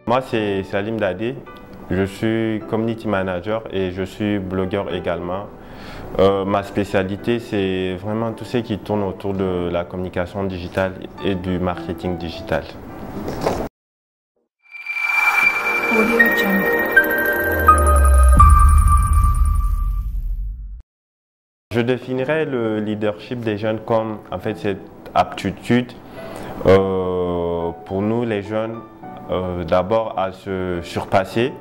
Moi, c'est Salim Dadé. Je suis community manager et je suis blogueur également. Ma spécialité, c'est vraiment tout ce qui tourne autour de la communication digitale et du marketing digital. Je définirais le leadership des jeunes comme en fait cette aptitude pour nous les jeunes d'abord à se surpasser,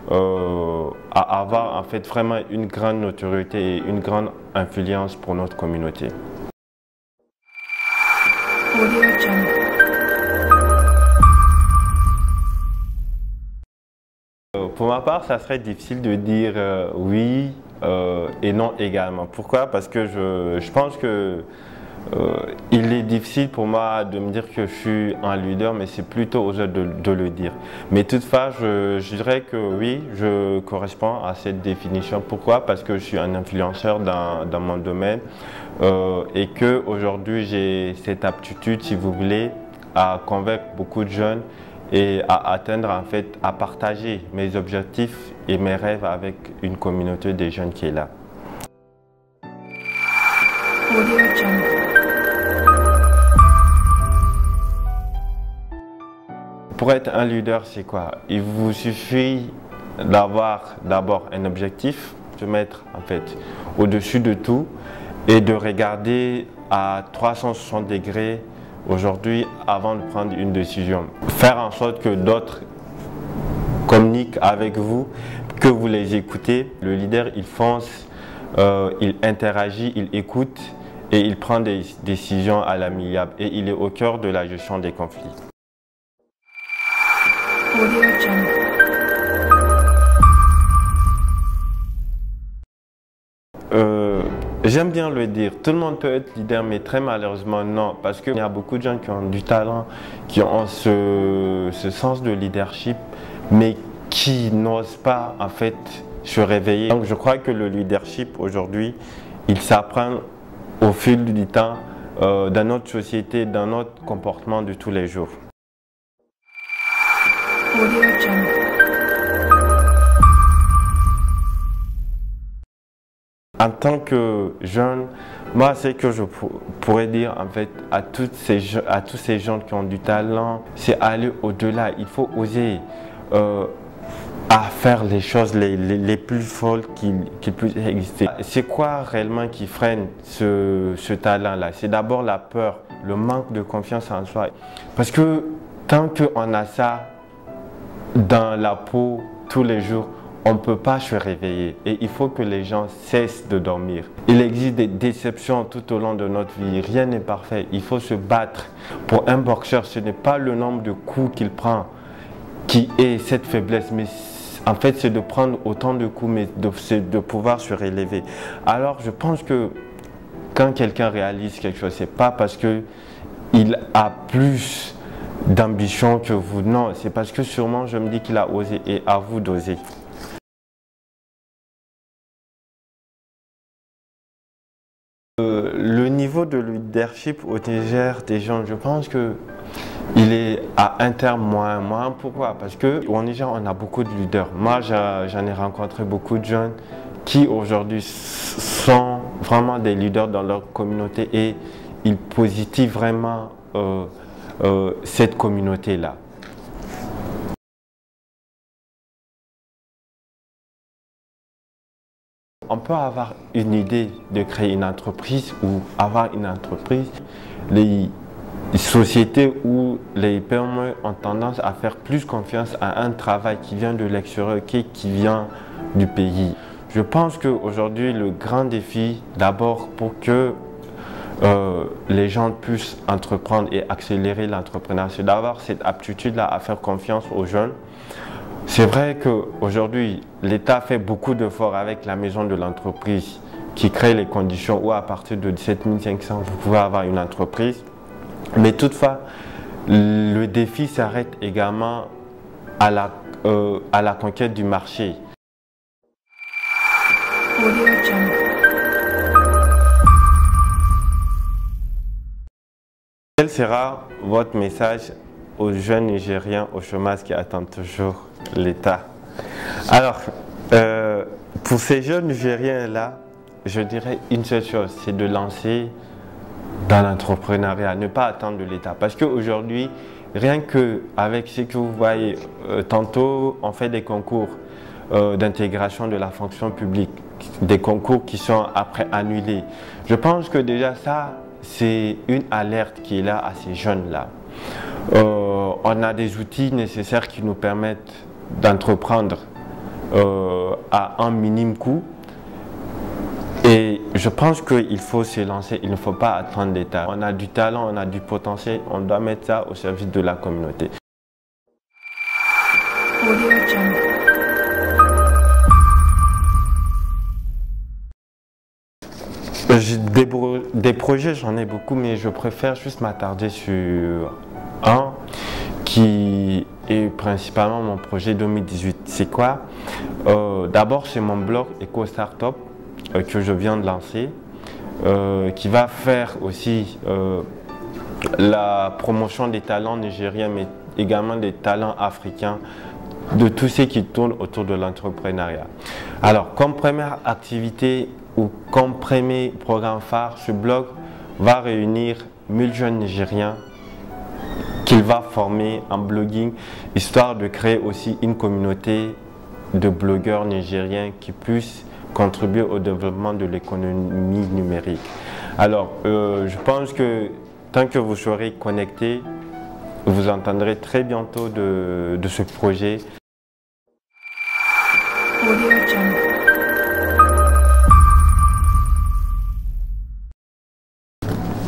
à avoir en fait vraiment une grande notoriété et une grande influence pour notre communauté. Pour ma part, ça serait difficile de dire oui et non également. Pourquoi? Parce que je pense que il est difficile pour moi de me dire que je suis un leader, mais c'est plutôt aux autres de le dire. Mais toutefois, je dirais que oui, je corresponds à cette définition. Pourquoi? Parce que je suis un influenceur dans mon domaine et que aujourd'hui j'ai cette aptitude, si vous voulez, à convaincre beaucoup de jeunes et à atteindre en fait, à partager mes objectifs et mes rêves avec une communauté de jeunes qui est là. Pour être un leader, c'est quoi? Il vous suffit d'avoir d'abord un objectif, de mettre en fait au-dessus de tout et de regarder à 360 degrés aujourd'hui avant de prendre une décision. Faire en sorte que d'autres communiquent avec vous, que vous les écoutez. Le leader, il fonce, il interagit, il écoute et il prend des décisions à l'amiable et il est au cœur de la gestion des conflits. J'aime bien le dire, tout le monde peut être leader, mais très malheureusement non, parce qu'il y a beaucoup de gens qui ont du talent, qui ont ce sens de leadership, mais qui n'osent pas en fait se réveiller. Donc je crois que le leadership aujourd'hui, il s'apprend au fil du temps dans notre société, dans notre comportement de tous les jours. En tant que jeune, moi, ce que je pourrais dire en fait à tous ces gens qui ont du talent, c'est aller au-delà. Il faut oser à faire les choses les plus folles qui puissent exister. C'est quoi réellement qui freine ce talent-là? C'est d'abord la peur, le manque de confiance en soi. Parce que tant qu'on a ça dans la peau tous les jours, on ne peut pas se réveiller et il faut que les gens cessent de dormir. Il existe des déceptions tout au long de notre vie, rien n'est parfait, il faut se battre. Pour un boxeur, ce n'est pas le nombre de coups qu'il prend qui est cette faiblesse, mais en fait c'est de prendre autant de coups, mais de pouvoir se relever. Alors je pense que quand quelqu'un réalise quelque chose, ce n'est pas parce qu'il a plus d'ambition que vous, non, c'est parce que sûrement je me dis qu'il a osé et à vous d'oser. Le niveau de leadership au Niger des gens, je pense que il est à un terme moins. Pourquoi? Parce qu'au Niger, on a beaucoup de leaders. Moi, j'en ai rencontré beaucoup de jeunes qui aujourd'hui sont vraiment des leaders dans leur communauté et ils positivent vraiment cette communauté-là. On peut avoir une idée de créer une entreprise ou avoir une entreprise. Les sociétés ou les PME ont tendance à faire plus confiance à un travail qui vient de l'extérieur qui vient du pays. Je pense qu'aujourd'hui, le grand défi, d'abord pour que les gens puissent entreprendre et accélérer l'entrepreneuriat, c'est d'avoir cette aptitude-là à faire confiance aux jeunes. C'est vrai qu'aujourd'hui, l'État fait beaucoup d'efforts avec la maison de l'entreprise qui crée les conditions où à partir de 17 500, vous pouvez avoir une entreprise. Mais toutefois, le défi s'arrête également à la conquête du marché. Quel sera votre message aux jeunes Nigériens au chômage qui attendent toujours l'État. Alors, pour ces jeunes Nigériens-là, je dirais une seule chose, c'est de lancer dans l'entrepreneuriat, ne pas attendre de l'État. Parce qu'aujourd'hui, rien qu'avec ce que vous voyez, tantôt on fait des concours d'intégration de la fonction publique, des concours qui sont après annulés. Je pense que déjà ça, c'est une alerte qui est là à ces jeunes-là. On a des outils nécessaires qui nous permettent d'entreprendre à un minime coût. Et je pense qu'il faut se lancer, il ne faut pas attendre l'État. On a du talent, on a du potentiel, on doit mettre ça au service de la communauté. Des projets, j'en ai beaucoup, mais je préfère juste m'attarder sur un qui est principalement mon projet 2018. C'est quoi? D'abord, c'est mon blog Eco Startup que je viens de lancer, qui va faire aussi la promotion des talents nigériens, mais également des talents africains, de tout ce qui tourne autour de l'entrepreneuriat. Alors, comme première activité ou comme premier programme phare, ce blog va réunir 1000 jeunes Nigériens qu'il va former en blogging, histoire de créer aussi une communauté de blogueurs nigériens qui puissent contribuer au développement de l'économie numérique. Alors, je pense que tant que vous serez connectés, vous entendrez très bientôt de ce projet.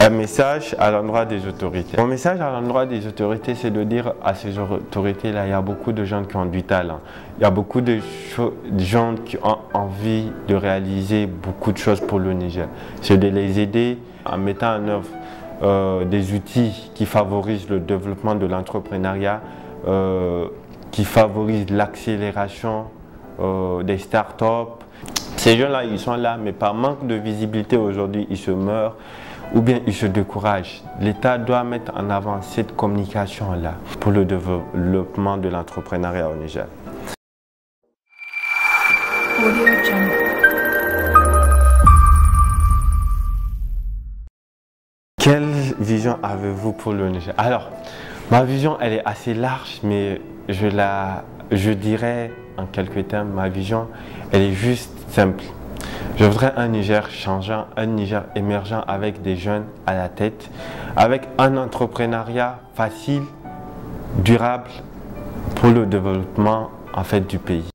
Un message à l'endroit des autorités. Mon message à l'endroit des autorités, c'est de dire à ces autorités-là, il y a beaucoup de gens qui ont du talent. Il y a beaucoup de gens qui ont envie de réaliser beaucoup de choses pour le Niger. C'est de les aider en mettant en œuvre des outils qui favorisent le développement de l'entrepreneuriat, qui favorisent l'accélération des startups. Ces gens-là, ils sont là, mais par manque de visibilité aujourd'hui, ils se meurent ou bien ils se découragent. L'État doit mettre en avant cette communication-là pour le développement de l'entrepreneuriat au Niger. Quelle vision avez-vous pour le Niger? Alors, ma vision, elle est assez large, mais je dirais en quelques termes, ma vision, elle est juste simple. Je voudrais un Niger changeant, un Niger émergent avec des jeunes à la tête, avec un entrepreneuriat facile, durable pour le développement en fait du pays.